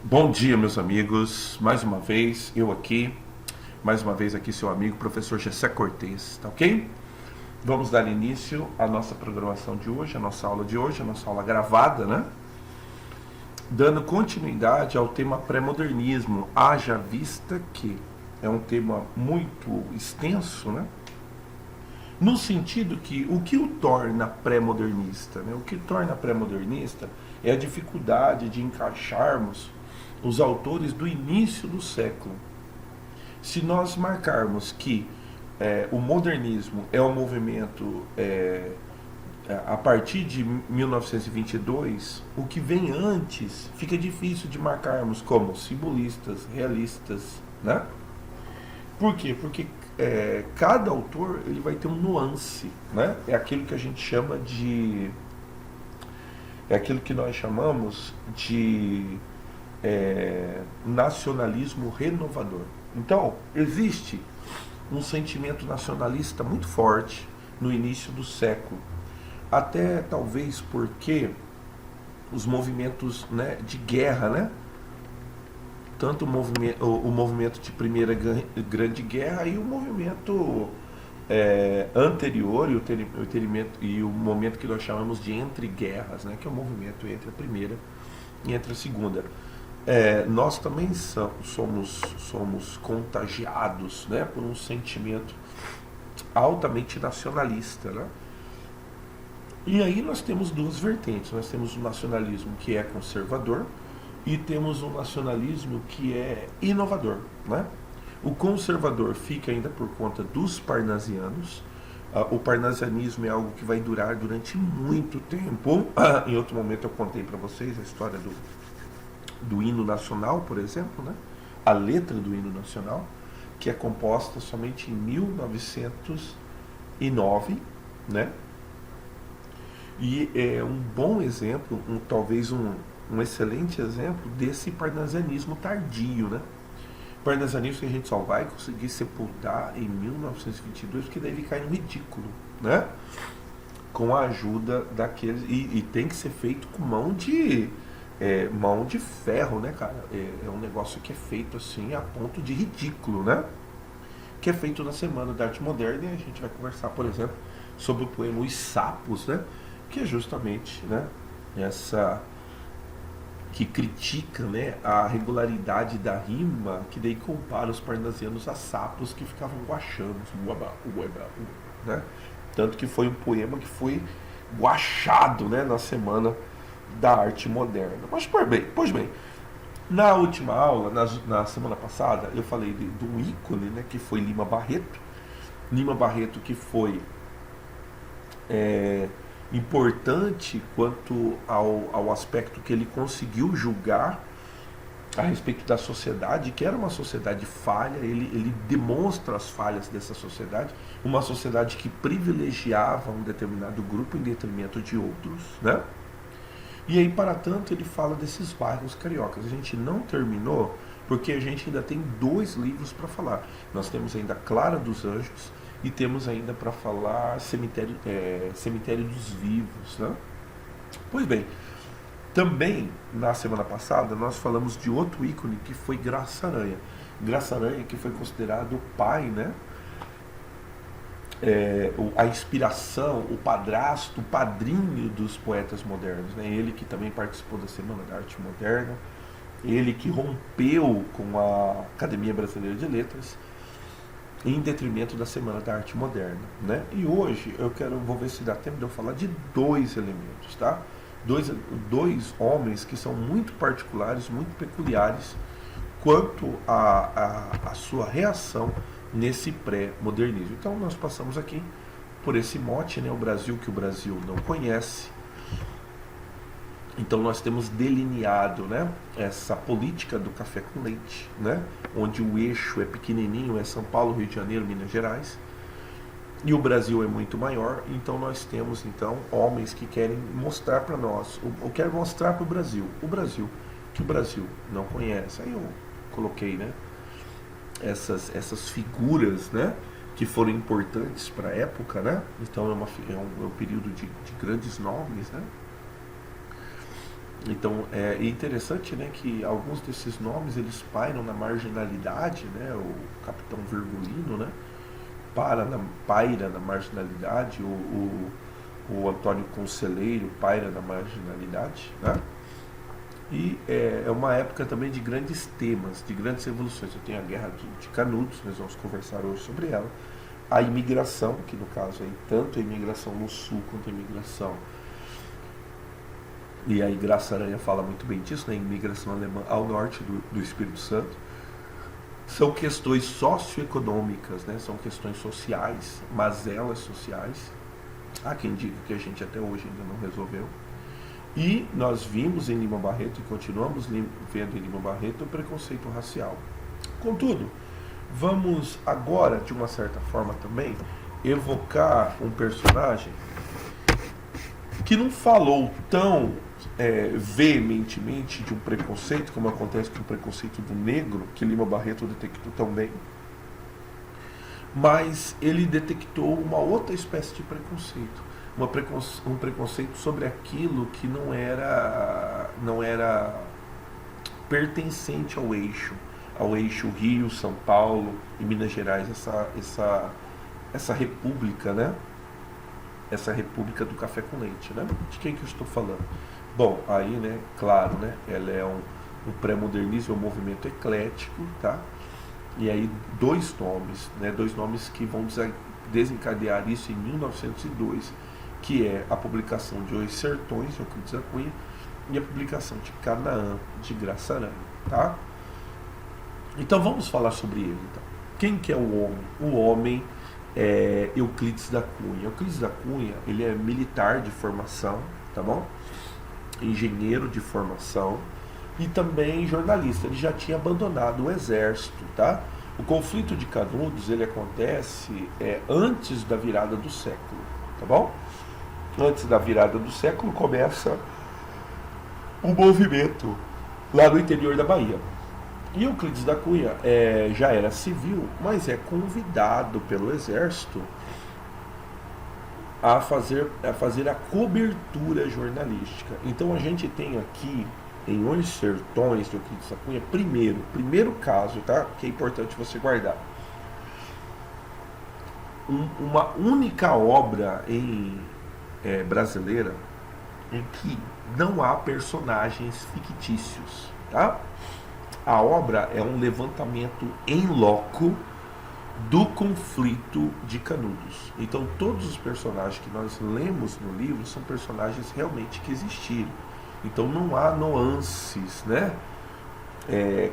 Bom dia, meus amigos. Mais uma vez, mais uma vez aqui seu amigo, professor Gessé Cortez, tá ok? Vamos dar início à nossa programação de hoje, à nossa aula de hoje, a nossa aula gravada, né? Dando continuidade ao tema pré-modernismo, haja vista que é um tema muito extenso, né? No sentido que o que o torna pré-modernista, né? O que torna pré-modernista é a dificuldade de encaixarmos os autores do início do século. Se nós marcarmos que o modernismo é um movimento a partir de 1922, o que vem antes fica difícil de marcarmos como simbolistas, realistas, né? Por quê? Porque cada autor ele vai ter um nuance, né? É aquilo que a gente chama de, é aquilo que nós chamamos de nacionalismo renovador. Então, existe um sentimento nacionalista muito forte no início do século, até talvez porque os movimentos, né, de guerra, né, tanto o movimento de Primeira Grande Guerra e o movimento anterior e o momento que nós chamamos de entre guerras, né, que é o movimento entre a Primeira e entre a Segunda. Nós também somos contagiados, né, por um sentimento altamente nacionalista, né? E aí nós temos duas vertentes. Nós temos o nacionalismo que é conservador e temos o nacionalismo que é inovador, né? O conservador fica ainda por conta dos parnasianos. O parnasianismo é algo que vai durar durante muito tempo. Em outro momento eu contei para vocês a história do hino nacional, por exemplo, né? A letra do hino nacional, que é composta somente em 1909, né? E é um bom exemplo, talvez um excelente exemplo desse parnasianismo tardio, né? Parnasianismo que a gente só vai conseguir sepultar em 1922, porque daí ele cai no ridículo, né? Com a ajuda daqueles. E tem que ser feito com mão de ferro, né, cara? É um negócio que é feito assim a ponto de ridículo, né? Que é feito na Semana da Arte Moderna, e a gente vai conversar, por exemplo, sobre o poema Os Sapos, né? Que é justamente, né, essa que critica, né, a regularidade da rima, que daí compara os parnasianos a sapos que ficavam guachando, uaba, uaba, né? Tanto que foi um poema que foi guachado, né, na Semana da Arte Moderna. Mas, pois bem, na última aula, na semana passada, eu falei de um ícone, né, que foi Lima Barreto. Lima Barreto que foi importante quanto ao aspecto que ele conseguiu julgar a respeito da sociedade, que era uma sociedade falha. Ele demonstra as falhas dessa sociedade, uma sociedade que privilegiava um determinado grupo em detrimento de outros, né? E aí, para tanto, ele fala desses bairros cariocas. A gente não terminou porque a gente ainda tem dois livros para falar. Nós temos ainda Clara dos Anjos e temos ainda para falar Cemitério dos Vivos, né? Pois bem, também na semana passada nós falamos de outro ícone que foi Graça Aranha. Graça Aranha que foi considerado o pai, né? A inspiração, o padrasto, o padrinho dos poetas modernos, né? Ele que também participou da Semana da Arte Moderna, ele que rompeu com a Academia Brasileira de Letras em detrimento da Semana da Arte Moderna, né? E hoje vou ver se dá tempo de eu falar de dois elementos, tá? Dois homens que são muito particulares, muito peculiares quanto à sua reação nesse pré-modernismo. Então nós passamos aqui por esse mote, né? O Brasil que o Brasil não conhece. Então nós temos delineado, né, essa política do café com leite, né, onde o eixo é pequenininho, é São Paulo, Rio de Janeiro, Minas Gerais, e o Brasil é muito maior. Então nós temos então homens que querem mostrar para nós, ou querem mostrar para o Brasil que o Brasil não conhece. Aí eu coloquei, né, essas figuras, né, que foram importantes para a época, né. Então é um período de grandes nomes, né. Então é interessante, né, que alguns desses nomes eles pairam na marginalidade, né? O Capitão Virgulino, né, paira na marginalidade, o Antônio Conselheiro paira na marginalidade, né? E é uma época também de grandes temas, de grandes revoluções. Eu tenho a Guerra de Canudos, nós vamos conversar hoje sobre ela. A imigração, que no caso aí, tanto a imigração no sul quanto a imigração. E aí Graça Aranha fala muito bem disso, né? A imigração alemã ao norte do Espírito Santo. São questões socioeconômicas, né? São questões sociais, mazelas sociais. Há quem diga que a gente até hoje ainda não resolveu. E nós vimos em Lima Barreto e continuamos vendo em Lima Barreto o preconceito racial. Contudo, vamos agora, de uma certa forma também, evocar um personagem que não falou tão veementemente de um preconceito, como acontece com o preconceito do negro, que Lima Barreto detectou tão bem, mas ele detectou uma outra espécie de preconceito. Um preconceito sobre aquilo que não era pertencente ao eixo Rio, São Paulo e Minas Gerais, essa república, né? Essa república do café com leite, né? De quem que eu estou falando? Bom, aí, né, claro, né, ela é um pré-modernismo, é um movimento eclético, tá? E aí dois nomes que vão desencadear isso em 1902, que é a publicação de Os Sertões, de Euclides da Cunha, e a publicação de Canaã, de Graça Aranha, tá? Então vamos falar sobre ele, então. Quem que é o homem? O homem é Euclides da Cunha. Euclides da Cunha, ele é militar de formação, tá bom? Engenheiro de formação e também jornalista. Ele já tinha abandonado o exército, tá? O conflito de Canudos, ele acontece antes da virada do século, tá bom? Antes da virada do século começa um movimento lá no interior da Bahia. E Euclides da Cunha já era civil, mas é convidado pelo exército a fazer a cobertura jornalística. Então a gente tem aqui em Os Sertões de Euclides da Cunha, primeiro caso, tá? Que é importante você guardar. Uma única obra brasileira em que não há personagens fictícios, tá? A obra é um levantamento em loco do conflito de Canudos. Então todos os personagens que nós lemos no livro são personagens realmente que existiram. Então não há nuances, né?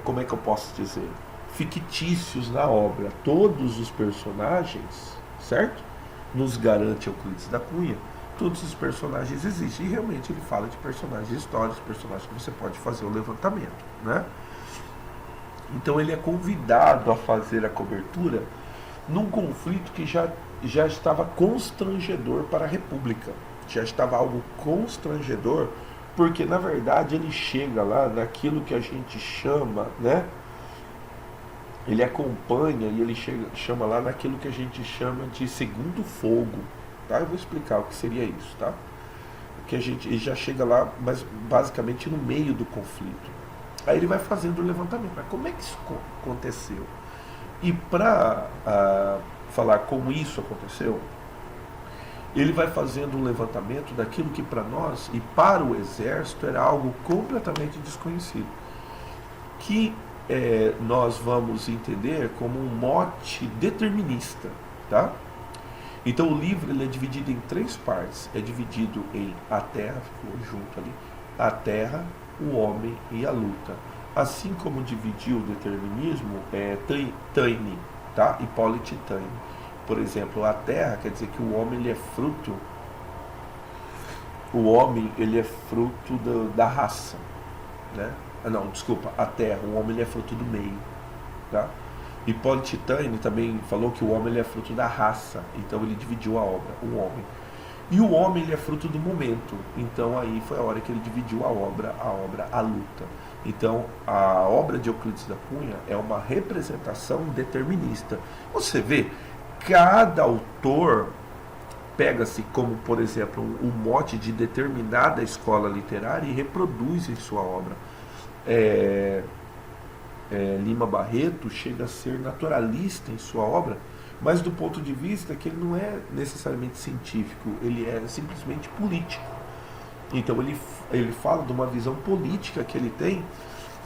Como é que eu posso dizer? Fictícios na obra. Todos os personagens, certo? Nos garante Euclides da Cunha. Todos os personagens existem. E realmente ele fala de personagens históricos, personagens que você pode fazer o levantamento, né? Então ele é convidado a fazer a cobertura num conflito que já estava constrangedor para a República. Já estava algo constrangedor, porque na verdade ele chega lá naquilo que a gente chama, né? Ele acompanha e ele chama lá naquilo que a gente chama de segundo fogo, tá? Eu vou explicar o que seria isso, tá? Que ele já chega lá, mas basicamente no meio do conflito. Aí ele vai fazendo o levantamento. Mas como é que isso aconteceu? E para falar como isso aconteceu, ele vai fazendo um levantamento daquilo que para nós e para o exército era algo completamente desconhecido. Que nós vamos entender como um mote determinista, tá? Então o livro ele é dividido em 3 partes. É dividido em a terra, ficou junto ali, a terra, o homem e a luta. Assim como dividiu o determinismo Taine, tá? Hippolyte Taine. Por exemplo, a terra quer dizer que o homem ele é fruto da raça, né? Não, desculpa, a terra, o homem ele é fruto do meio, tá? Hippolyte Taine também falou que o homem ele é fruto da raça, então ele dividiu a obra, o homem. E o homem ele é fruto do momento, então aí foi a hora que ele dividiu a obra, a luta. Então a obra de Euclides da Cunha é uma representação determinista. Você vê, cada autor pega-se como, por exemplo, o mote de determinada escola literária e reproduz em sua obra. Lima Barreto chega a ser naturalista em sua obra, mas do ponto de vista que ele não é necessariamente científico, ele é simplesmente político. Então ele fala de uma visão política que ele tem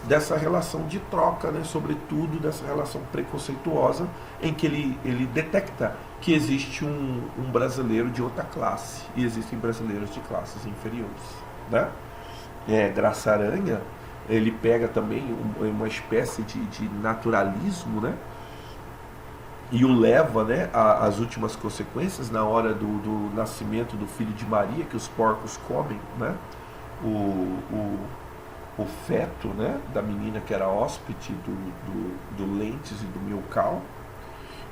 dessa relação de troca, né, sobretudo dessa relação preconceituosa em que ele detecta que existe um brasileiro de outra classe e existem brasileiros de classes inferiores, né? Graça Aranha, ele pega também uma espécie de naturalismo, né, e o leva, né, às últimas consequências na hora do nascimento do filho de Maria, que os porcos comem, né, o feto, né, da menina que era hóspede do Lentes e do Milkau.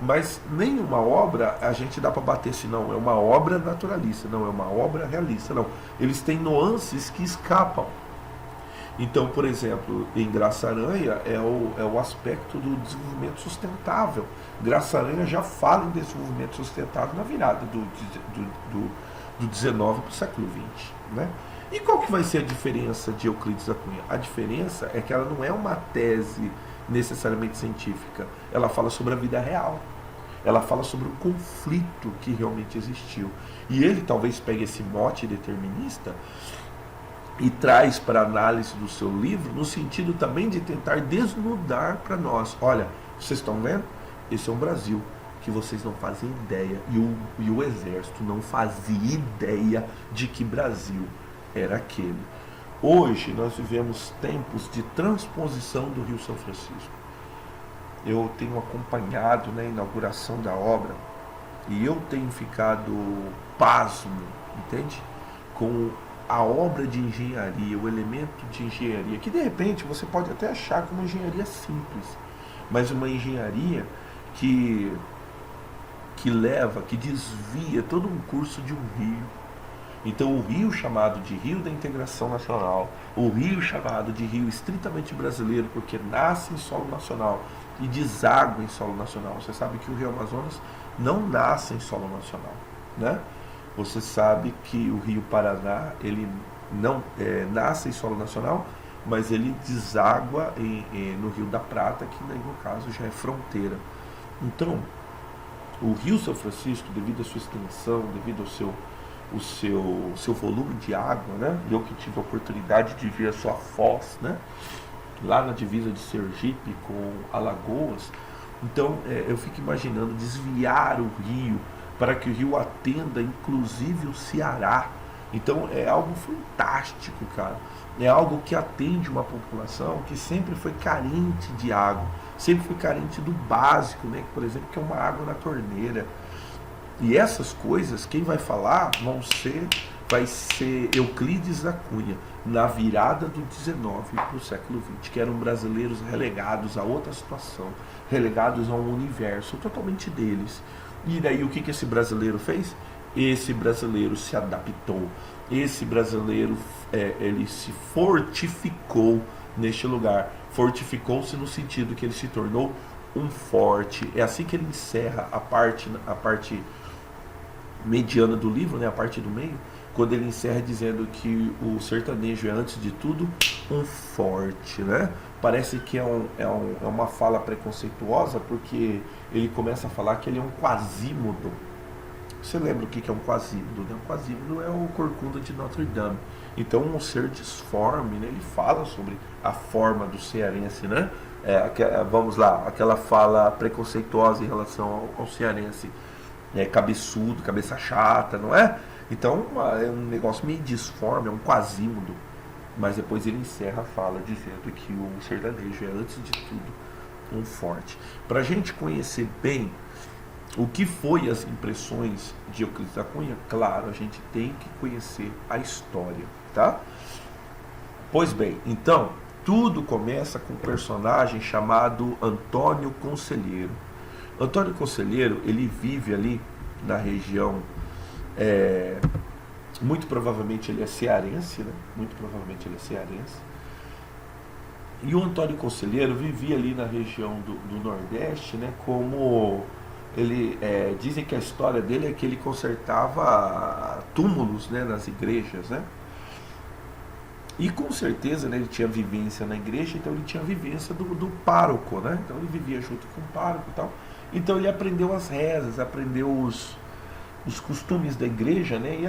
Mas nenhuma obra a gente dá para bater se não é uma obra naturalista, não é uma obra realista, não. Eles têm nuances que escapam. Então, por exemplo, em Graça Aranha é o aspecto do desenvolvimento sustentável. Graça Aranha já fala em desenvolvimento sustentável na virada do 19 para o século 20, né? E qual que vai ser a diferença de Euclides da Cunha? A diferença é que ela não é uma tese necessariamente científica. Ela fala sobre a vida real. Ela fala sobre o conflito que realmente existiu. E ele talvez pegue esse mote determinista e traz para a análise do seu livro no sentido também de tentar desnudar para nós. Olha, vocês estão vendo? Esse é um Brasil que vocês não fazem ideia. E o exército não fazia ideia de que Brasil era aquele. Hoje nós vivemos tempos de transposição do Rio São Francisco. Eu tenho acompanhado, né, a inauguração da obra e eu tenho ficado pasmo, entende? Com a obra de engenharia, o elemento de engenharia, que de repente você pode até achar como uma engenharia simples, mas uma engenharia que leva, que desvia todo um curso de um rio. Então o rio chamado de Rio da Integração Nacional, o rio chamado de rio estritamente brasileiro, porque nasce em solo nacional e deságua em solo nacional. Você sabe que o Rio Amazonas não nasce em solo nacional, né? Você sabe que o Rio Paraná, ele não nasce em solo nacional, mas ele deságua no Rio da Prata, que no caso já é fronteira. Então, o Rio São Francisco, devido à sua extensão, devido ao seu volume de água, né? Eu que tive a oportunidade de ver a sua foz, né? Lá na divisa de Sergipe com Alagoas. Então, eu fico imaginando desviar o rio para que o rio atenda inclusive o Ceará. Então é algo fantástico, cara. É algo que atende uma população que sempre foi carente de água, sempre foi carente do básico, né? Por exemplo, que é uma água na torneira. E essas coisas, quem vai falar vai ser Euclides da Cunha, na virada do 19 para o século 20, que eram brasileiros relegados a outra situação, relegados a um universo totalmente deles. E daí o que esse brasileiro fez? Esse brasileiro se adaptou, esse brasileiro ele se fortificou neste lugar. Fortificou-se no sentido que ele se tornou um forte. É assim que ele encerra a parte mediana do livro, né, a parte do meio, quando ele encerra dizendo que o sertanejo é, antes de tudo, um forte, né? Parece que é uma fala preconceituosa, porque ele começa a falar que ele é um quasímodo. Você lembra o que é um quasímodo, né? Um quasímodo é o corcunda de Notre Dame. Então, um ser disforme, né? Ele fala sobre a forma do cearense, né? Vamos lá, aquela fala preconceituosa em relação ao cearense. Cabeçudo, cabeça chata, não é? Então é um negócio meio disforme, é um quasímodo. Mas depois ele encerra a fala dizendo que o sertanejo é, antes de tudo, um forte. Para a gente conhecer bem o que foi as impressões de Euclides da Cunha, claro, a gente tem que conhecer a história, tá? Pois bem, então, tudo começa com um personagem chamado Antônio Conselheiro. Antônio Conselheiro, ele vive ali na região, muito provavelmente ele é cearense, né? Muito provavelmente ele é cearense. E o Antônio Conselheiro vivia ali na região do Nordeste, né? Como Dizem que a história dele é que ele consertava túmulos, né, nas igrejas, né? E com certeza, né, ele tinha vivência na igreja, então ele tinha vivência do pároco, né? Então ele vivia junto com o pároco e tal. Então ele aprendeu as rezas, aprendeu os costumes da igreja, né?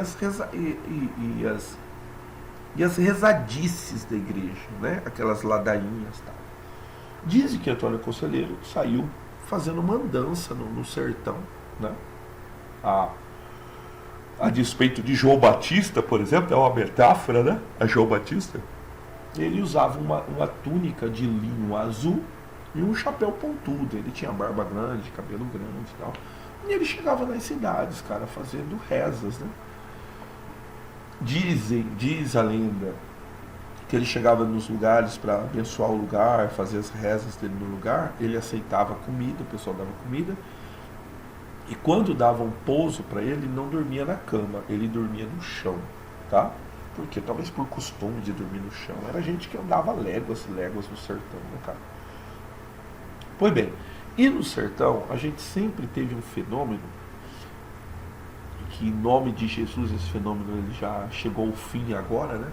E as rezadices da igreja, né? Aquelas ladainhas e tal. Dizem que Antônio Conselheiro saiu fazendo uma andança no sertão, né? A despeito de João Batista, por exemplo, é uma metáfora, né? A João Batista, ele usava uma túnica de linho azul e um chapéu pontudo. Ele tinha barba grande, cabelo grande e tal. E ele chegava nas cidades, cara, fazendo rezas, né? Diz a lenda que ele chegava nos lugares para abençoar o lugar, fazer as rezas dele no lugar. Ele aceitava comida, o pessoal dava comida. E quando davam pouso para ele não dormia na cama, ele dormia no chão, tá? Porque talvez por costume de dormir no chão. Era gente que andava léguas e léguas no sertão, né, cara? Pois bem, e no sertão a gente sempre teve um fenômeno que, em nome de Jesus, esse fenômeno ele já chegou ao fim agora, né?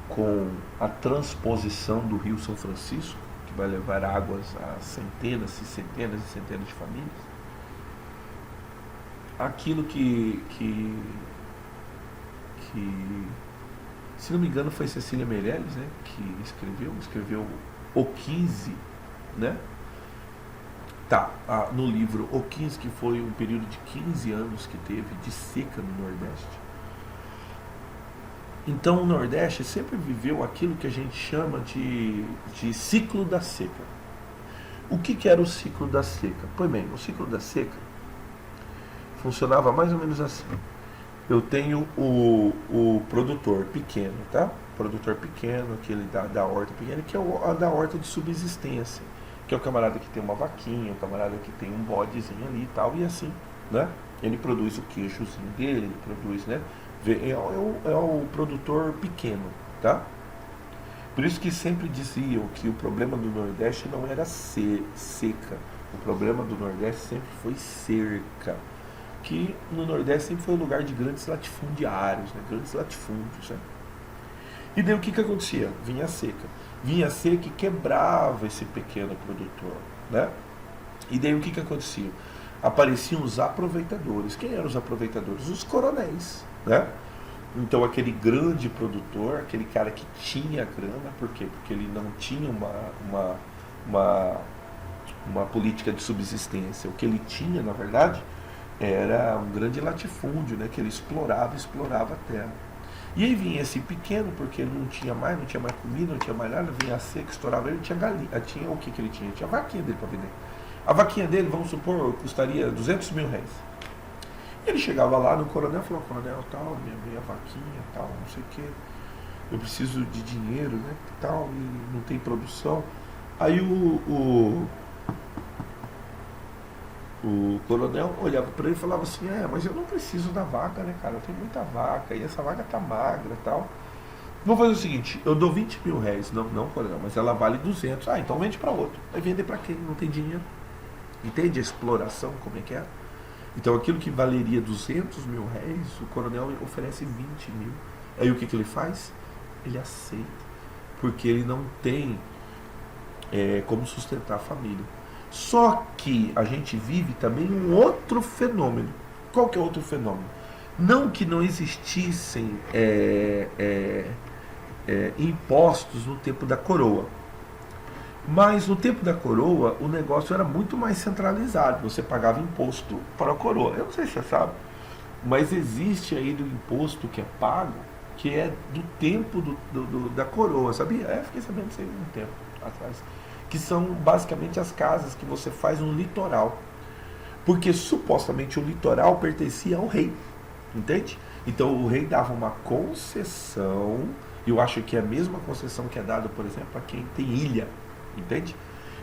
Com a transposição do Rio São Francisco, que vai levar águas a centenas e centenas e centenas de famílias. Aquilo que se não me engano foi Cecília Meirelles, né, que escreveu O 15, né? Tá, no livro O 15, que foi um período de 15 anos que teve de seca no Nordeste. Então o Nordeste sempre viveu aquilo que a gente chama de ciclo da seca. O que era o ciclo da seca? Pois bem, o ciclo da seca funcionava mais ou menos assim. Eu tenho o produtor pequeno, tá? Produtor pequeno, aquele da horta pequena, que é a da horta de subsistência, que é o camarada que tem uma vaquinha, o camarada que tem um bodezinho ali e tal, e assim, né? Ele produz o queijozinho dele, ele produz, né? É o produtor pequeno, tá? Por isso que sempre diziam que o problema do Nordeste não era seca, o problema do Nordeste sempre foi cerca. Que no Nordeste sempre foi um lugar de grandes latifundiários, né? Grandes latifúndios, né? E daí o que acontecia? Vinha a seca e quebrava esse pequeno produtor, né? E daí o que acontecia? Apareciam os aproveitadores. Quem eram os aproveitadores? Os coronéis, né? Então aquele grande produtor, aquele cara que tinha grana, por quê? Porque ele não tinha uma política de subsistência. O que ele tinha, na verdade, era um grande latifúndio, né, que ele explorava a terra. E aí vinha esse pequeno, porque ele não tinha mais comida, não tinha mais nada, vinha a seca, estourava ele, tinha galinha, tinha o que ele tinha? Tinha a vaquinha dele para vender. A vaquinha dele, vamos supor, custaria 200 mil reais. Ele chegava lá no coronel e falou: coronel, tal, minha vaquinha, tal, não sei o que, eu preciso de dinheiro, né, tal, e não tem produção. Aí o coronel olhava para ele e falava assim: mas eu não preciso da vaca, né, cara? Eu tenho muita vaca e essa vaca tá magra e tal. Vou fazer o seguinte: eu dou 20 mil reais, não, coronel, mas ela vale 200. Então vende para outro. Vai vender para quem? Não tem dinheiro. Entende a exploração, como é que é? Então aquilo que valeria 200 mil reais, o coronel oferece 20 mil. Aí o que ele faz? Ele aceita, porque ele não tem como sustentar a família. Só que a gente vive também um outro fenômeno. Qual que é outro fenômeno? Não que não existissem impostos no tempo da coroa. Mas no tempo da coroa o negócio era muito mais centralizado. Você pagava imposto para a coroa. Eu não sei se você sabe, mas existe aí do imposto que é pago, que é do tempo da coroa, sabia? Fiquei sabendo disso aí um tempo atrás. Que são basicamente as casas que você faz no litoral. Porque supostamente o litoral pertencia ao rei, entende? Então o rei dava uma concessão, eu acho que é a mesma concessão que é dada, por exemplo, a quem tem ilha, entende?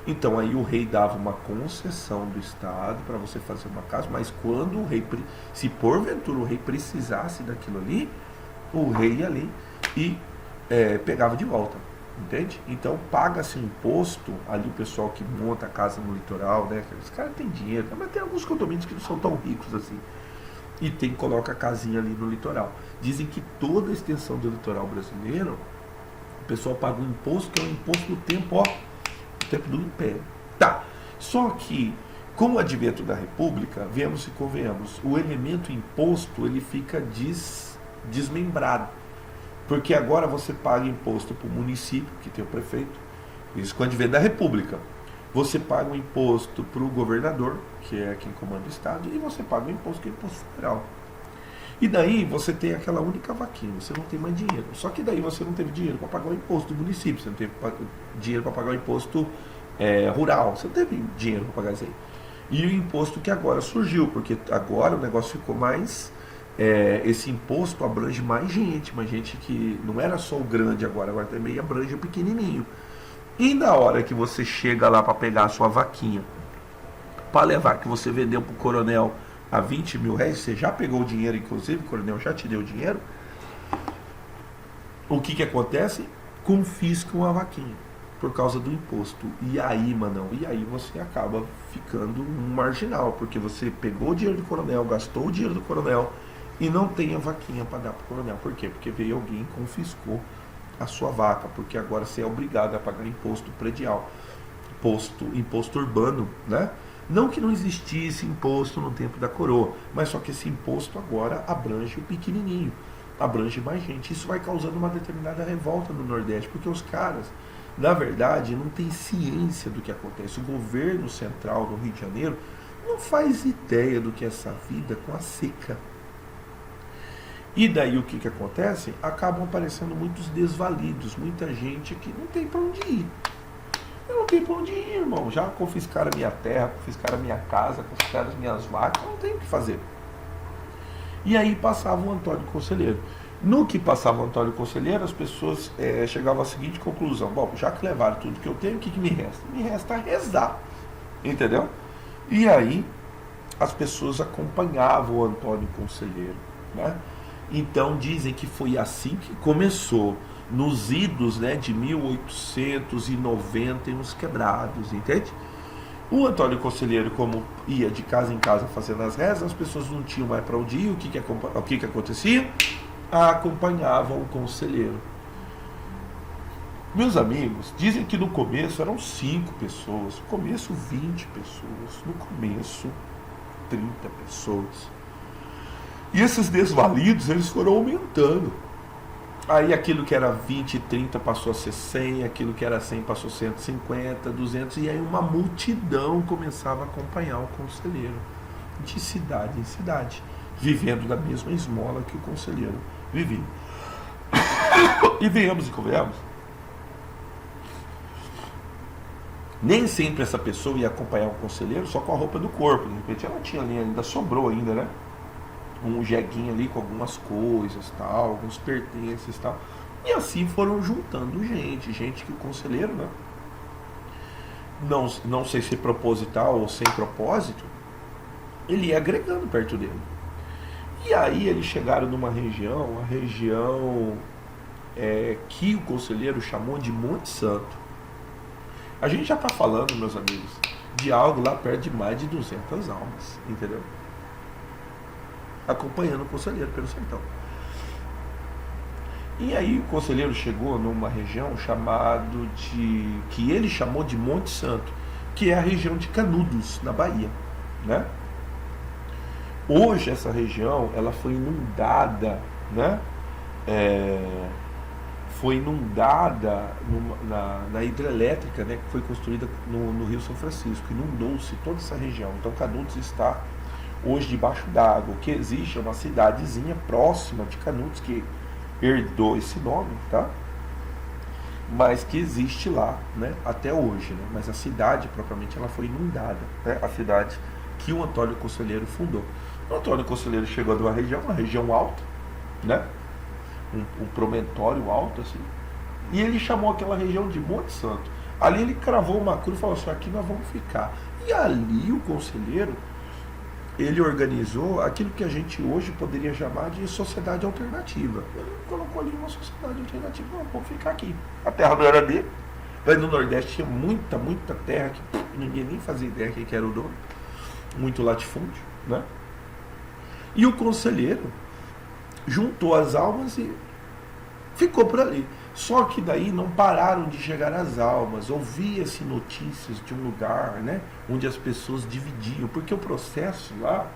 Então aí o rei dava uma concessão do Estado para você fazer uma casa, mas quando o rei, se porventura o rei precisasse daquilo ali, o rei ia ali e pegava de volta. entende? Então paga-se um imposto, ali o pessoal que monta a casa no litoral, né? Os caras têm dinheiro, mas tem alguns condomínios que não são tão ricos assim. E coloca a casinha ali no litoral. Dizem que toda a extensão do litoral brasileiro, o pessoal paga um imposto, que é o imposto do tempo, ó, do tempo do Império. Tá, só que, com o advento da República, vemos e convenhamos, o elemento imposto, ele fica desmembrado. Porque agora você paga imposto para o município, que tem o prefeito, isso com o advento da República. Você paga o imposto para o governador, que é quem comanda o estado, e você paga o imposto, que é o imposto federal. E daí você tem aquela única vaquinha, você não tem mais dinheiro. Só que daí você não teve dinheiro para pagar o imposto do município, você não teve dinheiro para pagar o imposto rural, você não teve dinheiro para pagar isso aí. E o imposto que agora surgiu, porque agora o negócio ficou mais... esse imposto abrange mais gente que não era só o grande agora também abrange o pequenininho. E na hora que você chega lá para pegar a sua vaquinha, para levar, que você vendeu para o coronel a 20 mil reais, você já pegou o dinheiro, inclusive, o coronel já te deu o dinheiro, o que acontece? Confiscam a vaquinha por causa do imposto. E aí, Manão, você acaba ficando um marginal, porque você pegou o dinheiro do coronel, gastou o dinheiro do coronel e não tem a vaquinha para dar para o coronel. Por quê? Porque veio alguém e confiscou a sua vaca, porque agora você é obrigado a pagar imposto predial, imposto urbano, né? Não que não existisse imposto no tempo da coroa, mas só que esse imposto agora abrange o pequenininho, abrange mais gente. Isso vai causando uma determinada revolta no Nordeste, porque os caras, na verdade, não têm ciência do que acontece. O governo central do Rio de Janeiro não faz ideia do que é essa vida com a seca. E daí o que acontece? Acabam aparecendo muitos desvalidos, muita gente que não tem para onde ir. Eu não tenho para onde ir, irmão. Já confiscaram a minha terra, confiscaram a minha casa, confiscaram as minhas vacas, não tem o que fazer. E aí passava o Antônio Conselheiro. No que passava o Antônio Conselheiro, as pessoas chegavam à seguinte conclusão: bom, já que levaram tudo que eu tenho, o que me resta? Me resta rezar, entendeu? E aí as pessoas acompanhavam o Antônio Conselheiro, né? Então dizem que foi assim que começou, nos idos, né, de 1890 e uns quebrados, entende? O Antônio Conselheiro, como ia de casa em casa fazendo as rezas, as pessoas não tinham mais para onde ir, o que acontecia? Acompanhavam o conselheiro. Meus amigos, dizem que no começo eram 5 pessoas, no começo 20 pessoas, no começo 30 pessoas. E esses desvalidos, eles foram aumentando. Aí aquilo que era 20, 30 passou a ser 100, aquilo que era 100 passou a 150, 200, e aí uma multidão começava a acompanhar o conselheiro, de cidade em cidade, vivendo da mesma esmola que o conselheiro vivia. E venhamos e convenhamos, nem sempre essa pessoa ia acompanhar o conselheiro só com a roupa do corpo, de repente ela tinha ali, ainda sobrou ainda, né? Um jeguinho ali com algumas coisas, tal, alguns pertences, tal. E assim foram juntando gente que o conselheiro, né? Não sei se proposital ou sem propósito, ele ia agregando perto dele. E aí eles chegaram numa região, a região que o conselheiro chamou de Monte Santo. A gente já está falando, meus amigos, de algo lá perto de mais de 200 almas, entendeu? Acompanhando o conselheiro pelo sertão. E aí o conselheiro chegou numa região que ele chamou de Monte Santo, que é a região de Canudos, na Bahia, né? Hoje essa região ela foi inundada, né? Foi inundada na hidrelétrica, né, que foi construída no Rio São Francisco. Inundou-se toda essa região. Então Canudos está hoje debaixo d'água. O que existe é uma cidadezinha próxima de Canudos que herdou esse nome, tá? Mas que existe lá, né, até hoje, né? Mas a cidade propriamente ela foi inundada, né? A cidade que o Antônio Conselheiro fundou. O Antônio Conselheiro chegou de uma região alta, né? Um promontório alto assim, e ele chamou aquela região de Monte Santo. Ali ele cravou uma cruz e falou assim: aqui nós vamos ficar. E ali o conselheiro ele organizou aquilo que a gente hoje poderia chamar de sociedade alternativa. Ele colocou ali uma sociedade alternativa. Não, vamos ficar aqui. A terra não era dele. Mas no Nordeste tinha muita terra que ninguém nem fazia ideia quem que era o dono. Muito latifúndio, né? E o conselheiro juntou as almas e ficou por ali. Só que daí não pararam de chegar as almas. Ouvia-se notícias de um lugar, né, onde as pessoas dividiam, porque o processo lá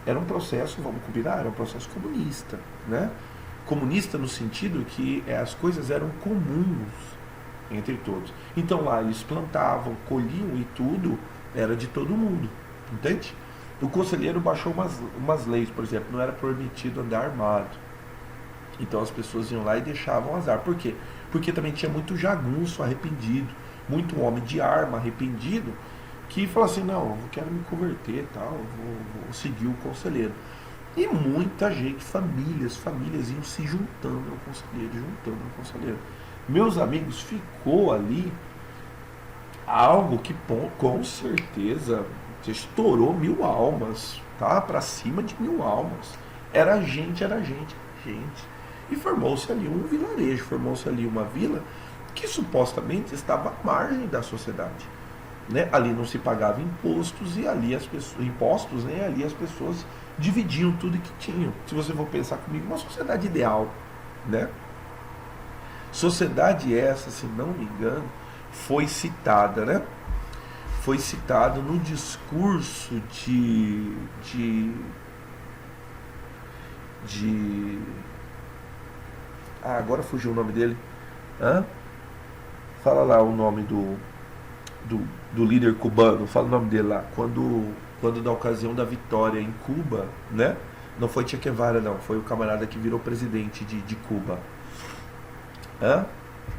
era um processo, vamos combinar, era um processo comunista, né? Comunista no sentido que as coisas eram comuns entre todos. Então lá eles plantavam, colhiam e tudo era de todo mundo, entende? O conselheiro baixou umas leis, por exemplo, não era permitido andar armado. Então as pessoas iam lá e deixavam azar. Por quê? Porque também tinha muito jagunço arrependido, muito homem de arma arrependido, que falou assim, não, eu quero me converter e tal, vou seguir o conselheiro. E muita gente, famílias iam se juntando ao conselheiro. Meus amigos, ficou ali algo que com certeza estourou 1000 almas, tá? Para cima de 1000 almas. Era gente. E formou-se ali um vilarejo, formou-se ali uma vila que supostamente estava à margem da sociedade, né? Ali não se pagava impostos e ali as pessoas, né? Ali as pessoas dividiam tudo que tinham. Se você for pensar comigo, uma sociedade ideal, né? Sociedade essa, se não me engano, foi citada, né? Foi citado no discurso agora fugiu o nome dele. Fala lá o nome do líder cubano, fala o nome dele lá. Quando na ocasião da vitória em Cuba, né? Não foi Che Guevara, não, foi o camarada que virou presidente de Cuba.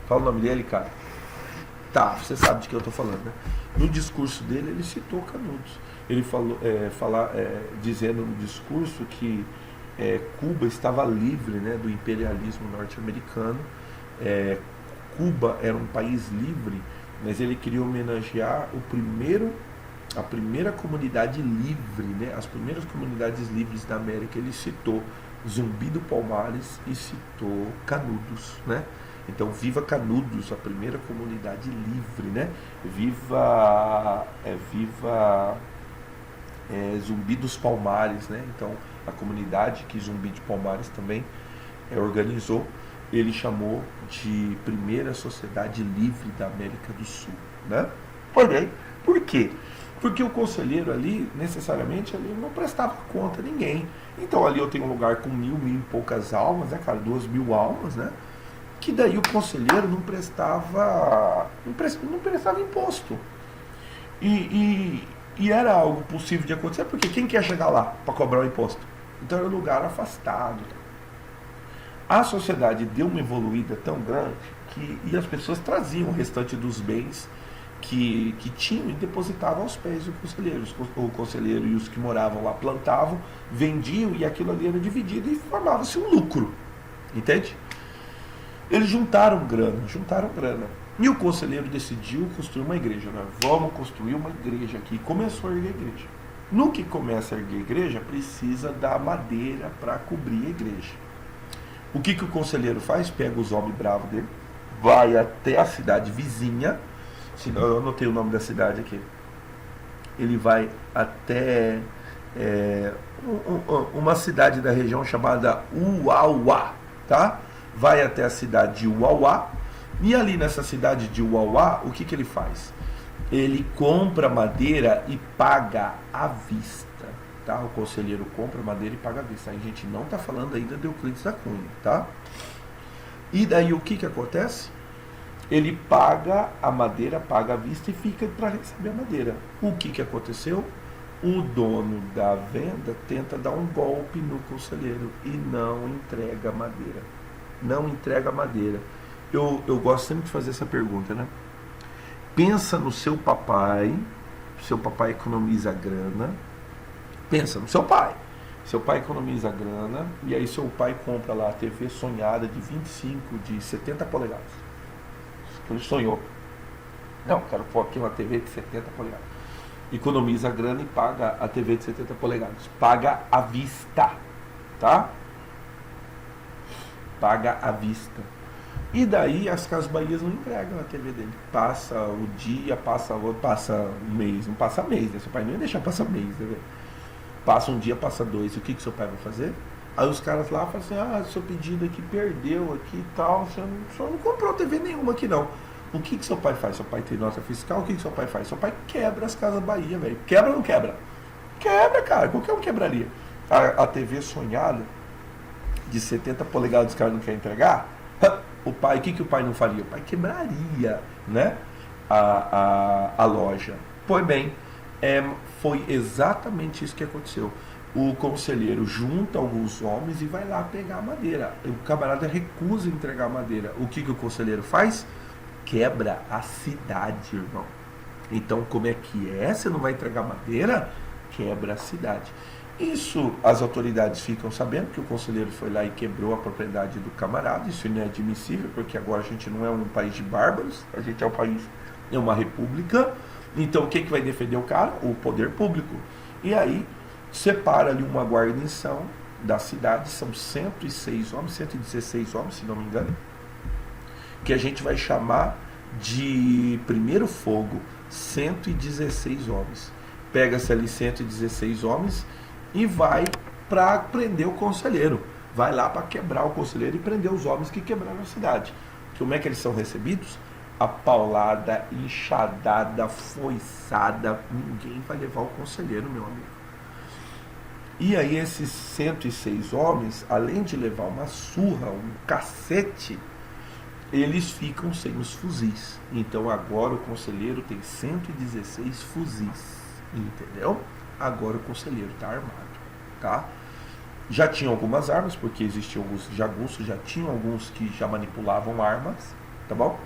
Fala o nome dele, cara. Tá, você sabe de que eu tô falando, né? No discurso dele, ele citou Canudos. Ele falou, dizendo no discurso que Cuba estava livre, né, do imperialismo norte-americano. Cuba era um país livre, mas ele queria homenagear a primeira comunidade livre, né, as primeiras comunidades livres da América. Ele citou Zumbi do Palmares e citou Canudos, né? Então, viva Canudos, a primeira comunidade livre, né? Viva Zumbi dos Palmares, né? Então, a comunidade que Zumbi de Palmares também organizou, ele chamou de primeira sociedade livre da América do Sul, né? Por quê? Porque o conselheiro ali, necessariamente, ele não prestava conta a ninguém. Então, ali eu tenho um lugar com 1000 e poucas almas, né, cara? 2000 almas, né? Que daí o conselheiro não prestava imposto. E era algo possível de acontecer, porque quem quer chegar lá para cobrar o imposto? Então era um lugar afastado. A sociedade deu uma evoluída tão grande e as pessoas traziam o restante dos bens que tinham e depositavam aos pés do conselheiro. O conselheiro e os que moravam lá plantavam, vendiam e aquilo ali era dividido e formava-se um lucro. Entende? Eles juntaram grana. E o conselheiro decidiu construir uma igreja, né? Vamos construir uma igreja aqui. E começou a erguer a igreja. No que começa a erguer a igreja, precisa da madeira para cobrir a igreja. O que o conselheiro faz? Pega os homens bravos dele, vai até a cidade vizinha, eu anotei o nome da cidade aqui. Ele vai até uma cidade da região chamada Uauá, tá? Vai até a cidade de Uauá, e ali nessa cidade de Uauá, o que ele faz? Ele compra madeira e paga à vista, tá? O conselheiro compra madeira e paga à vista. Aí a gente não está falando ainda de Euclides da Cunha, tá? E daí o que acontece? Ele paga a madeira, paga à vista e fica para receber a madeira. O que aconteceu? O dono da venda tenta dar um golpe no conselheiro e não entrega a madeira. Não entrega a madeira. Eu gosto sempre de fazer essa pergunta, né? Pensa no seu papai economiza grana. Pensa no seu pai. Seu pai economiza grana e aí seu pai compra lá a TV sonhada de 25, de 70 polegadas. Ele sonhou. Não, quero pôr aqui uma TV de 70 polegadas. economiza grana e paga a TV de 70 polegadas. Paga à vista, tá? Paga à vista. E daí as Casas Bahia não entregam a TV dele. Passa o dia, passa um mês, não passa mês, né? Seu pai não ia deixar passar mês, né? Passa um dia, passa dois. E o que seu pai vai fazer? Aí os caras lá falam assim, seu pedido aqui perdeu aqui e tal, você não comprou TV nenhuma aqui não. O que seu pai faz? Seu pai tem nota fiscal, o que seu pai faz? Seu pai quebra as Casas Bahia, velho. Quebra ou não quebra? Quebra, cara, qualquer um quebraria. A TV sonhada de 70 polegadas os caras não querem entregar, o pai, o que o pai não faria? O pai quebraria, né, a loja. Pois bem, foi exatamente isso que aconteceu. O conselheiro junta alguns homens e vai lá pegar a madeira. O camarada recusa entregar a madeira. O que o conselheiro faz? Quebra a cidade, irmão. Então, como é que é? Você não vai entregar madeira? Quebra a cidade. Isso, as autoridades ficam sabendo que o conselheiro foi lá e quebrou a propriedade do camarada. Isso não é admissível, porque agora a gente não é um país de bárbaros, a gente é um país, é uma república. Então, quem que vai defender o cara? O poder público. E aí, separa ali uma guarnição da cidade, são 106 homens, 116 homens, se não me engano, que a gente vai chamar de primeiro fogo, 116 homens. Pega-se ali 116 homens e vai para prender o conselheiro. Vai lá para quebrar o conselheiro e prender os homens que quebraram a cidade. Como é que eles são recebidos? A paulada, enxadada, foiçada. Ninguém vai levar o conselheiro, meu amigo. E aí esses 106 homens, além de levar uma surra, um cacete, eles ficam sem os fuzis. Então agora o conselheiro tem 116 fuzis, entendeu? Agora o conselheiro está armado, tá? Já tinha algumas armas, porque existiam alguns jagunços, já tinham alguns que já manipulavam armas, tá bom?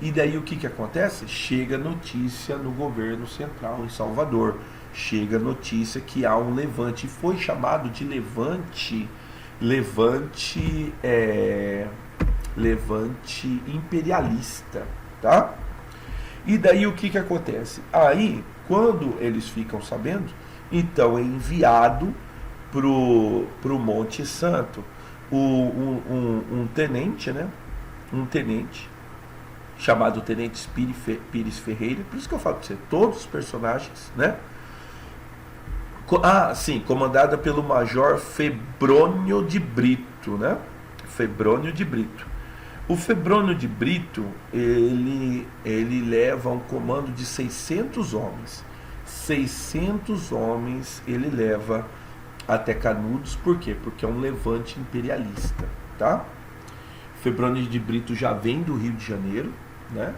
E daí o que acontece? Chega notícia no governo central em Salvador. Chega notícia que há um levante, e foi chamado de levante imperialista, tá? E daí o que acontece? Aí, quando eles ficam sabendo, então é enviado pro Monte Santo um tenente, né? Um tenente chamado Tenente Pires Ferreira. Por isso que eu falo pra você, todos os personagens, né? Sim, comandada pelo Major Febrônio de Brito, né? Febrônio de Brito. O Febrônio de Brito, ele leva um comando de 600 homens. 600 homens ele leva até Canudos, por quê? Porque é um levante imperialista, tá? Febrônio de Brito já vem do Rio de Janeiro, né?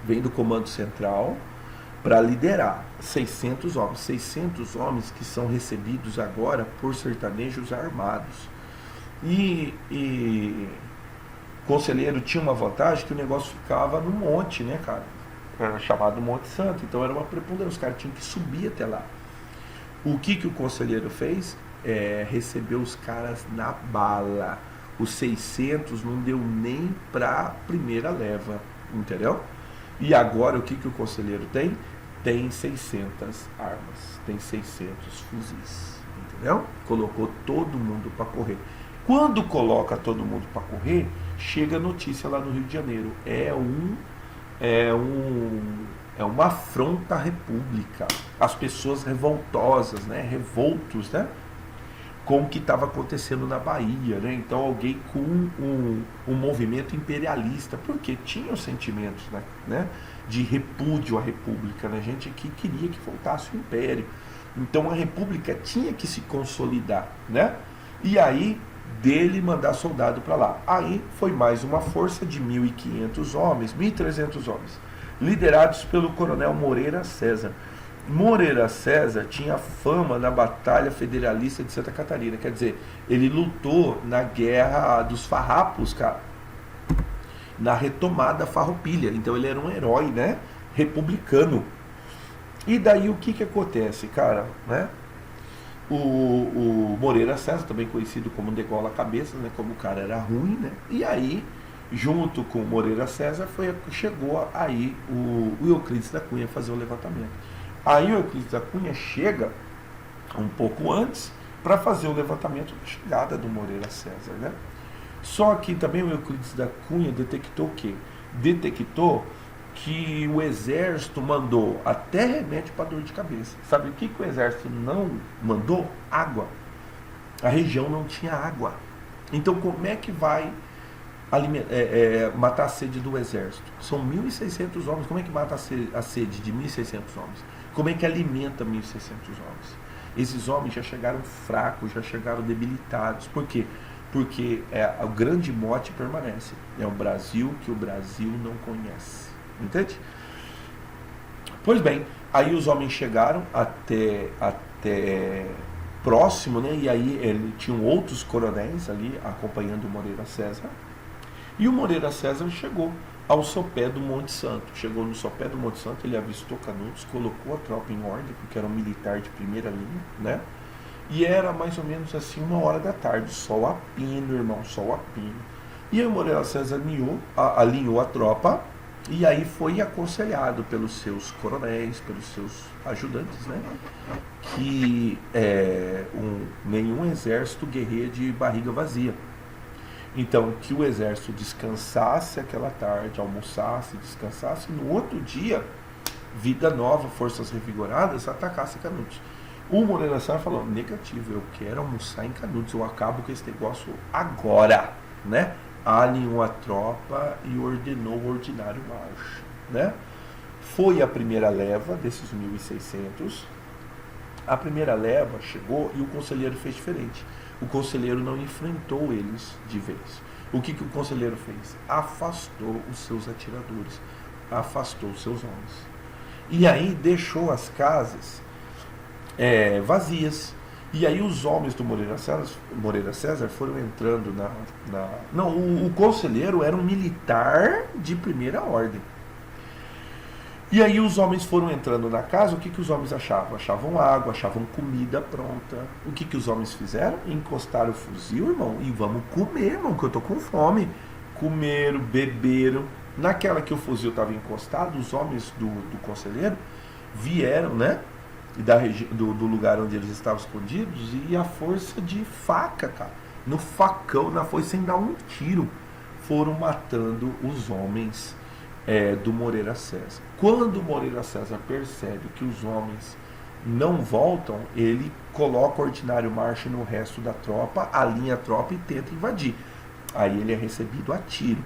Vem do Comando Central, para liderar 600 homens que são recebidos agora por sertanejos armados. E o conselheiro tinha uma vantagem que o negócio ficava no monte, né, cara? Era chamado Monte Santo, então era uma preponderância, os caras tinham que subir até lá. O que o conselheiro fez? Recebeu os caras na bala. Os 600 não deu nem para primeira leva, entendeu? E agora o que o conselheiro tem? Tem 600 armas, tem 600 fuzis, entendeu? Colocou todo mundo para correr. Quando coloca todo mundo para correr, chega a notícia lá no Rio de Janeiro. É uma afronta à República. As pessoas revoltosas, né? Revoltos, né? Com o que estava acontecendo na Bahia, né? Então alguém com um movimento imperialista, porque tinha os sentimentos, né? De repúdio à República, né? Gente que queria que voltasse o Império. Então a República tinha que se consolidar, né? E aí dele mandar soldado para lá. Aí foi mais uma força de 1.500 homens, 1.300 homens, liderados pelo coronel Moreira César. Moreira César tinha fama na Batalha Federalista de Santa Catarina, quer dizer, ele lutou na Guerra dos Farrapos, cara, na retomada farroupilha, então ele era um herói, né, republicano. E daí o que acontece, cara, né? O Moreira César, também conhecido como Degola Cabeça, né, como o cara era ruim, né? E aí junto com o Moreira César, chegou aí o Euclides da Cunha a fazer o levantamento. Aí o Euclides da Cunha chega um pouco antes para fazer o levantamento da chegada do Moreira César, né? Só que também o Euclides da Cunha detectou o quê? Detectou que o exército mandou até remédio para dor de cabeça. Sabe o que o exército não mandou? Água. A região não tinha água. Então como é que vai matar a sede do exército? São 1.600 homens. Como é que mata a sede de 1.600 homens? Como é que alimenta 1.600 homens? Esses homens já chegaram fracos, já chegaram debilitados. Por quê? Porque o grande mote permanece. É um Brasil que o Brasil não conhece. Entende? Pois bem, aí os homens chegaram até próximo, né? E aí tinham outros coronéis ali acompanhando o Moreira César. E o Moreira César chegou ao sopé do Monte Santo. Chegou no sopé do Monte Santo, ele avistou Canudos, colocou a tropa em ordem, porque era um militar de primeira linha, né? E era mais ou menos assim 1h da tarde, sol a pino, irmão, sol a pino. E aí o Moreira César alinhou a tropa, e aí foi aconselhado pelos seus coronéis, pelos seus ajudantes, né? Que nenhum exército guerreia de barriga vazia. Então, que o exército descansasse aquela tarde, almoçasse, descansasse, e no outro dia, vida nova, forças revigoradas, atacasse Canudos. O Moreira César falou, negativo, eu quero almoçar em Canudos, eu acabo com esse negócio agora, né? Alinhou a tropa e ordenou o ordinário marcho, né? Foi a primeira leva desses 1.600, a primeira leva chegou e o conselheiro fez diferente. O conselheiro não enfrentou eles de vez. O que o conselheiro fez? Afastou os seus atiradores, afastou os seus homens. E aí deixou as casas vazias. E aí os homens do Moreira César foram entrando Não, o conselheiro era um militar de primeira ordem. E aí os homens foram entrando na casa, o que os homens achavam? Achavam água, achavam comida pronta. O que os homens fizeram? Encostaram o fuzil, irmão, e vamos comer, irmão, que eu tô com fome. Comeram, beberam. Naquela que o fuzil estava encostado, os homens do conselheiro vieram, né? Do lugar onde eles estavam escondidos, e a força de faca, cara, no facão, na foice, sem dar um tiro, foram matando os homens do Moreira César. Quando o Moreira César percebe que os homens não voltam, ele coloca o ordinário marcha no resto da tropa, alinha a tropa e tenta invadir. Aí ele é recebido a tiro.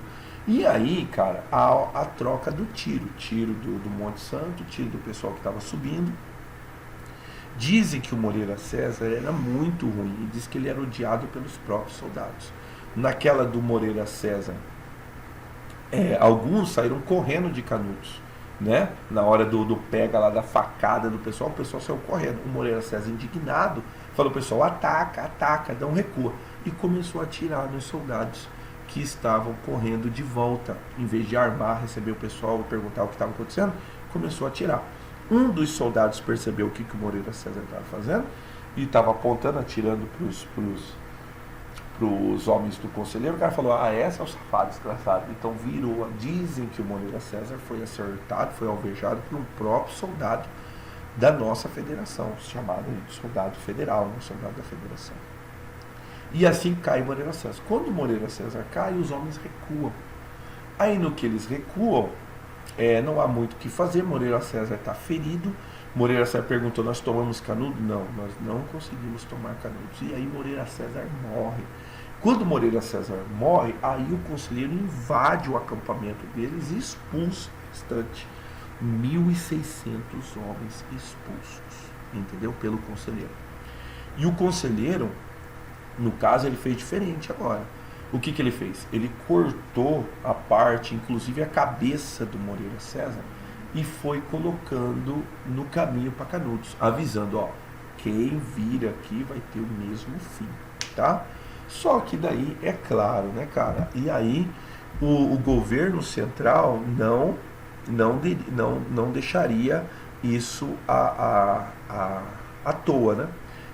E aí, cara, a troca do tiro do Monte Santo, tiro do pessoal que estava subindo. Dizem que o Moreira César era muito ruim, e diz que ele era odiado pelos próprios soldados. Naquela do Moreira César, alguns saíram correndo de Canudos, né? Na hora do pega lá, da facada do pessoal, o pessoal saiu correndo. O Moreira César, indignado, falou: pessoal, ataca, não recua. E começou a atirar nos soldados que estavam correndo de volta. Em vez de armar, receber o pessoal e perguntar o que estava acontecendo, começou a atirar. Um dos soldados percebeu o que o Moreira César estava fazendo e estava apontando, atirando para os homens do conselheiro. O cara falou: esse é o safado, desgraçado. Então virou. Dizem que o Moreira César foi acertado, foi alvejado por um próprio soldado da nossa federação, chamado de soldado federal, né? Soldado da federação. E assim cai o Moreira César. Quando o Moreira César cai, os homens recuam. Aí no que eles recuam, não há muito o que fazer. Moreira César está ferido. Moreira César perguntou: nós tomamos Canudos? Não, nós não conseguimos tomar Canudos. E aí Moreira César morre. Quando Moreira César morre, aí o conselheiro invade o acampamento deles e expulsa o restante. 1.600 homens expulsos, entendeu? Pelo conselheiro. E o conselheiro, no caso, ele fez diferente agora. O que ele fez? Ele cortou a parte, inclusive a cabeça do Moreira César, e foi colocando no caminho para Canudos, avisando: quem vir aqui vai ter o mesmo fim, tá? Só que daí, é claro, né, cara? E aí o governo central não deixaria isso à toa, né?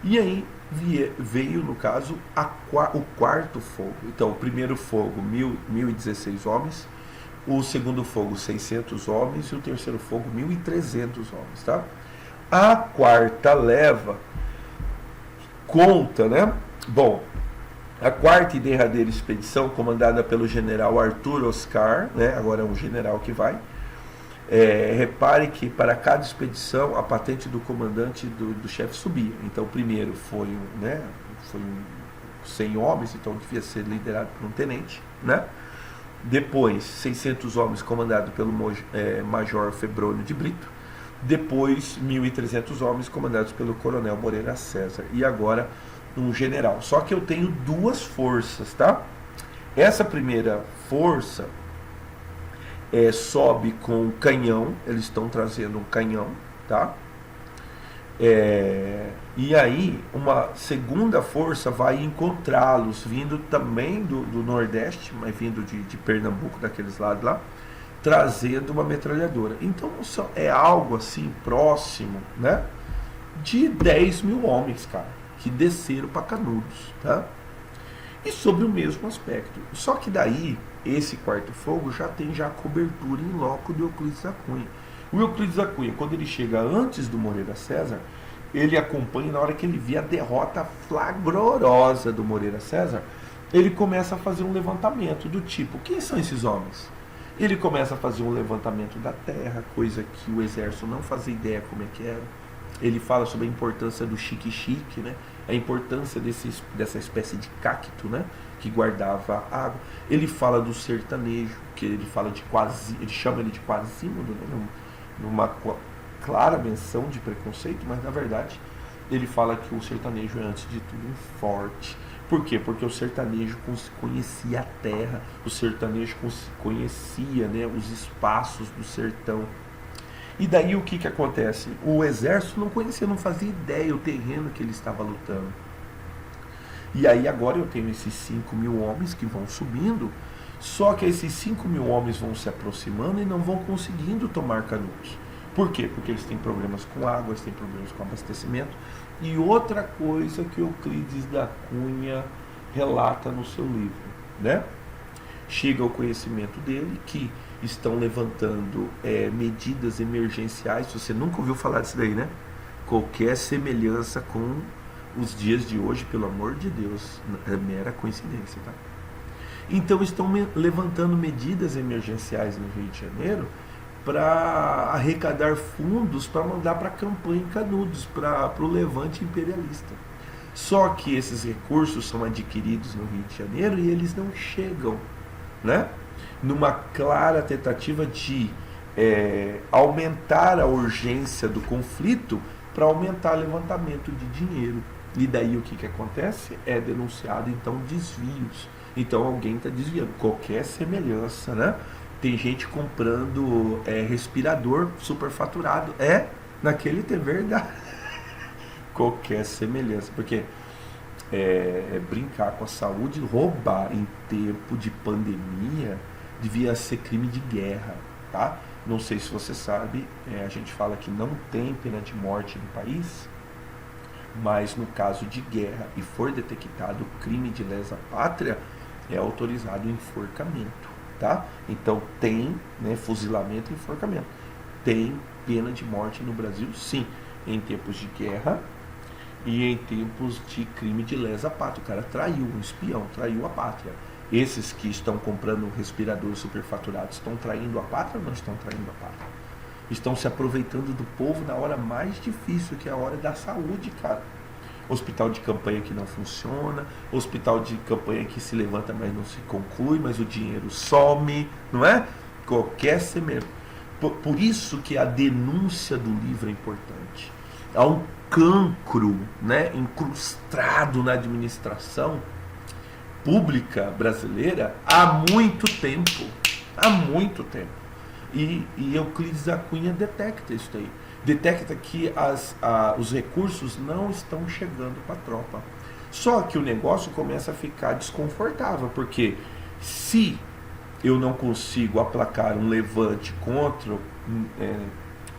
E aí veio, no caso, o quarto fogo. Então, o primeiro fogo, 1.016 homens, o segundo fogo, 600 homens, e o terceiro fogo, 1.300 homens, tá? A quarta leva conta, né? Bom, a quarta e derradeira expedição, comandada pelo general Arthur Oscar, né? Agora é um general que vai. Repare que para cada expedição a patente do comandante do chefe subia. Então, primeiro foi 100 homens, então devia ser liderado por um tenente, né? Depois 600 homens comandado pelo major Febrônio de Brito. Depois 1.300 homens comandados pelo coronel Moreira César. E agora um general. Só que eu tenho duas forças, tá? Essa primeira força sobe com canhão, eles estão trazendo um canhão, tá? E aí uma segunda força vai encontrá-los, vindo também do Nordeste, mas vindo de Pernambuco, daqueles lados lá, trazendo uma metralhadora. Então é algo assim próximo, né, de 10 mil homens, cara, que desceram para Canudos, tá? E sobre o mesmo aspecto. Só que daí, esse quarto fogo já tem a cobertura em loco do Euclides da Cunha. O Euclides da Cunha, quando ele chega antes do Moreira César, ele acompanha, na hora que ele vê a derrota flagrosa do Moreira César, ele começa a fazer um levantamento do tipo, quem são esses homens? Ele começa a fazer um levantamento da terra, coisa que o exército não fazia ideia como é que era. Ele fala sobre a importância do chique-chique, né? A importância dessa espécie de cacto, né? Que guardava água. Ele fala do sertanejo, que ele fala de ele chama ele de Quasímodo, né? Numa clara menção de preconceito, mas na verdade ele fala que o sertanejo é antes de tudo um forte. Por quê? Porque o sertanejo conhecia a terra, o sertanejo conhecia, né, os espaços do sertão. E daí o que acontece? O exército não conhecia, não fazia ideia o terreno que ele estava lutando. E aí agora eu tenho esses 5 mil homens que vão subindo, só que esses 5 mil homens vão se aproximando e não vão conseguindo tomar Canudos. Por quê? Porque eles têm problemas com água, eles têm problemas com abastecimento. E outra coisa que Euclides da Cunha relata no seu livro, né? Chega ao conhecimento dele que estão levantando medidas emergenciais. Você nunca ouviu falar disso daí, né? Qualquer semelhança com os dias de hoje, pelo amor de Deus, é mera coincidência, tá? Então estão levantando medidas emergenciais no Rio de Janeiro para arrecadar fundos para mandar para a campanha em Canudos, para o levante imperialista. Só que esses recursos são adquiridos no Rio de Janeiro e eles não chegam, né? Numa clara tentativa de aumentar a urgência do conflito para aumentar o levantamento de dinheiro. E daí o que acontece? É denunciado então desvios. Então alguém está desviando. Qualquer semelhança, né? Tem gente comprando respirador superfaturado. Naquele tem verdade. Qualquer semelhança. Porque brincar com a saúde, roubar em tempo de pandemia, devia ser crime de guerra, tá? Não sei se você sabe, a gente fala que não tem pena de morte no país, mas no caso de guerra e for detectado crime de lesa pátria, é autorizado o enforcamento, tá? Então tem, né, fuzilamento e enforcamento. Tem pena de morte no Brasil, sim, em tempos de guerra e em tempos de crime de lesa pátria. O cara traiu um espião, traiu a pátria. Esses que estão comprando respiradores superfaturados estão traindo a pátria ou não estão traindo a pátria? Estão se aproveitando do povo na hora mais difícil, que é a hora da saúde, cara. Hospital de campanha que não funciona, hospital de campanha que se levanta, mas não se conclui, mas o dinheiro some, não é? Qualquer semelhança. Por isso que a denúncia do livro é importante. Há um cancro, né, incrustado na administração pública brasileira há muito tempo. Há muito tempo. E Euclides da Cunha detecta isso aí. Detecta que os recursos não estão chegando para a tropa. Só que o negócio começa a ficar desconfortável, porque se eu não consigo aplacar um levante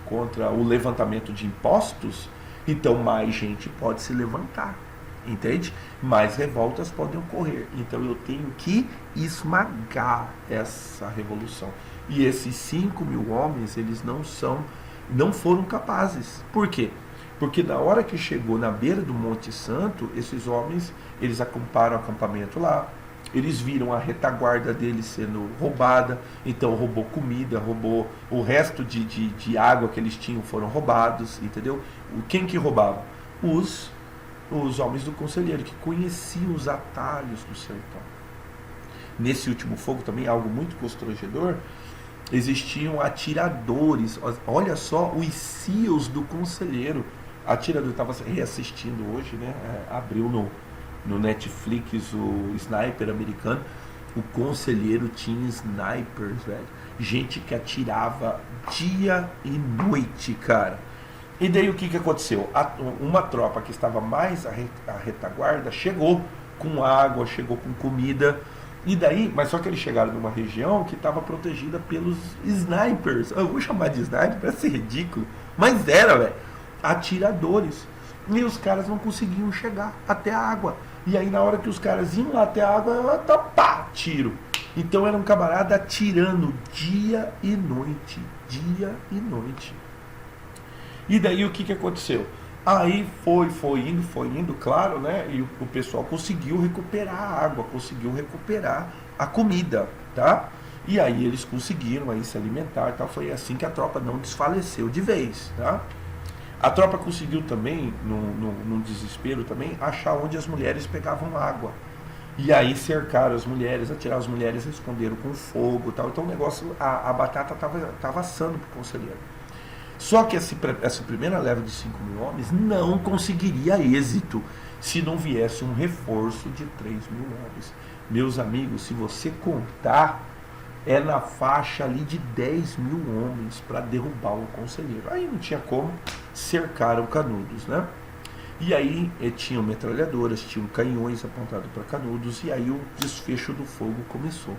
contra o levantamento de impostos, então mais gente pode se levantar. entende? Mais revoltas podem ocorrer. Então eu tenho que esmagar essa revolução. E esses 5.000 homens, eles não foram capazes. Por quê? Porque na hora que chegou na beira do Monte Santo, esses homens, eles acamparam o acampamento lá, eles viram a retaguarda deles sendo roubada, então roubou comida, roubou o resto de água que eles tinham, foram roubados, entendeu? Quem que roubava? Os homens do conselheiro, que conheciam os atalhos do sertão. Nesse último fogo também, algo muito constrangedor, existiam atiradores, olha só, os CEOs do conselheiro, atirador, estava reassistindo hoje, né? Abriu no Netflix o Sniper americano. O conselheiro tinha snipers, velho. Gente que atirava dia e noite, cara. E daí o que aconteceu? Uma tropa que estava mais à retaguarda chegou com água, chegou com comida. E daí, mas só que eles chegaram numa região que estava protegida pelos snipers. Eu vou chamar de sniper, parece ser ridículo. Mas era, velho. Atiradores. E os caras não conseguiam chegar até a água. E aí na hora que os caras iam lá até a água, pá, tiro. Então era um camarada atirando dia e noite. Dia e noite. E daí o que aconteceu? Aí foi indo, claro, né? E o pessoal conseguiu recuperar a água, conseguiu recuperar a comida, tá? E aí eles conseguiram aí se alimentar e tal. Foi assim que a tropa não desfaleceu de vez, tá? A tropa conseguiu também, num desespero também, achar onde as mulheres pegavam água. E aí cercaram as mulheres, atiraram as mulheres, responderam com fogo e tal. Então o negócio, a batata estava assando pro conselheiro. Só que essa primeira leva de 5.000 homens não conseguiria êxito se não viesse um reforço de 3.000 homens. Meus amigos, se você contar, é na faixa ali de 10.000 homens para derrubar o conselheiro. Aí não tinha como, cercaram Canudos, né? E aí tinham metralhadoras, tinham canhões apontados para Canudos, e aí o desfecho do fogo começou.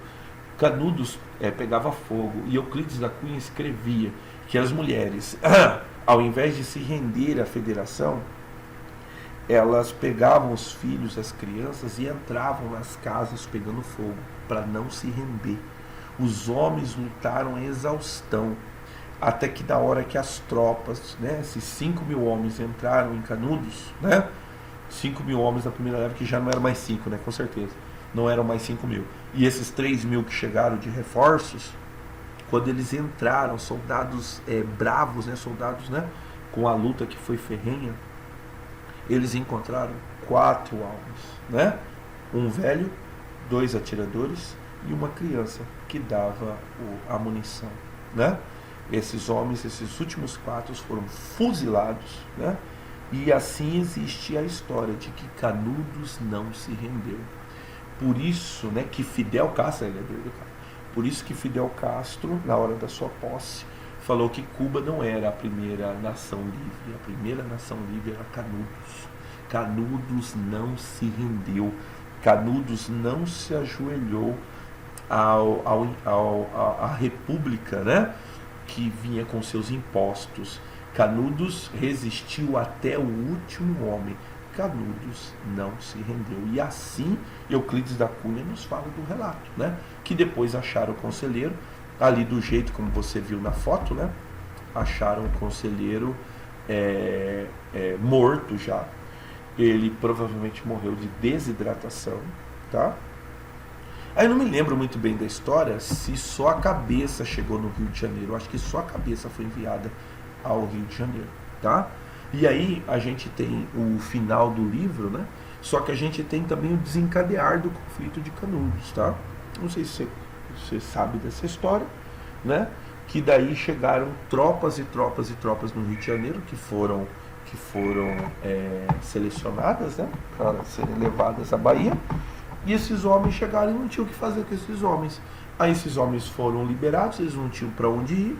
Canudos pegava fogo, e Euclides da Cunha escrevia que as mulheres, ao invés de se render à federação, elas pegavam os filhos, as crianças, e entravam nas casas pegando fogo, para não se render. Os homens lutaram a exaustão, até que na hora que as tropas, né, esses 5.000 homens entraram em Canudos, né, 5.000 homens da primeira leva, que já não eram mais 5, né, com certeza, não eram mais 5.000. E esses 3.000 que chegaram de reforços, quando eles entraram, soldados bravos, né, soldados, né, com a luta que foi ferrenha, eles encontraram 4 alvos, né, um velho, 2 atiradores e uma criança que dava a munição, né? Esses homens, esses últimos 4 foram fuzilados, né? E assim existe a história de que Canudos não se rendeu. Por isso, né, que Fidel Castro, ele é doido, cara. Por isso que Fidel Castro, na hora da sua posse, falou que Cuba não era a primeira nação livre. A primeira nação livre era Canudos. Canudos não se rendeu. Canudos não se ajoelhou à república, né, que vinha com seus impostos. Canudos resistiu até o último homem. Canudos não se rendeu. E assim Euclides da Cunha nos fala do relato, né, que depois acharam o conselheiro, ali do jeito como você viu na foto, né, acharam o conselheiro morto já. Ele provavelmente morreu de desidratação, tá? Aí eu não me lembro muito bem da história, se só a cabeça chegou no Rio de Janeiro. Eu acho que só a cabeça foi enviada ao Rio de Janeiro, tá? E aí a gente tem o final do livro, né? Só que a gente tem também o desencadear do conflito de Canudos, tá? Não sei se você sabe dessa história, né? Que daí chegaram tropas e tropas e tropas no Rio de Janeiro que foram selecionadas, né, para serem levadas à Bahia, e esses homens chegaram e não tinham o que fazer com esses homens. Aí esses homens foram liberados, eles não tinham para onde ir,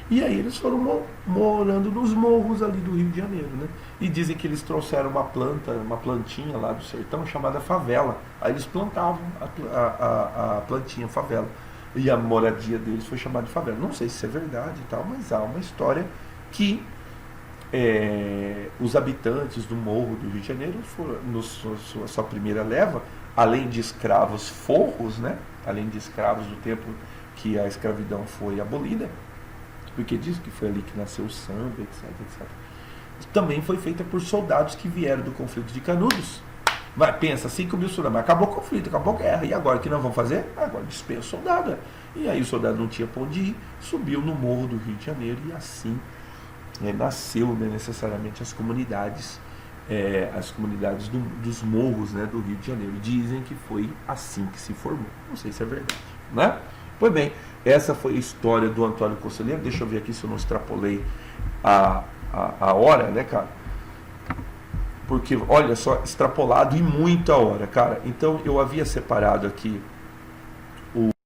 e aí eles foram morando nos morros ali do Rio de Janeiro, né? E dizem que eles trouxeram uma plantinha lá do sertão chamada favela. Aí eles plantavam a plantinha favela, e a moradia deles foi chamada de favela. Não sei se é verdade e tal, mas há uma história que os habitantes do Morro do Rio de Janeiro foram, sua primeira leva, além de escravos forros, né? Além de escravos do tempo que a escravidão foi abolida, porque diz que foi ali que nasceu o samba, etc, etc. Também foi feita por soldados que vieram do conflito de Canudos. Mas pensa, 5 mil soldados, mas acabou o conflito, acabou a guerra, e agora o que nós vamos fazer? Agora dispensa o soldado. E aí o soldado não tinha para onde ir, subiu no Morro do Rio de Janeiro, e assim nasceu, né, necessariamente as comunidades dos morros, né, do Rio de Janeiro. Dizem que foi assim que se formou. Não sei se é verdade, né? Pois bem, essa foi a história do Antônio Conselheiro. Deixa eu ver aqui se eu não extrapolei a hora, né, cara? Porque, olha só, extrapolado e muita hora, cara. Então, eu havia separado aqui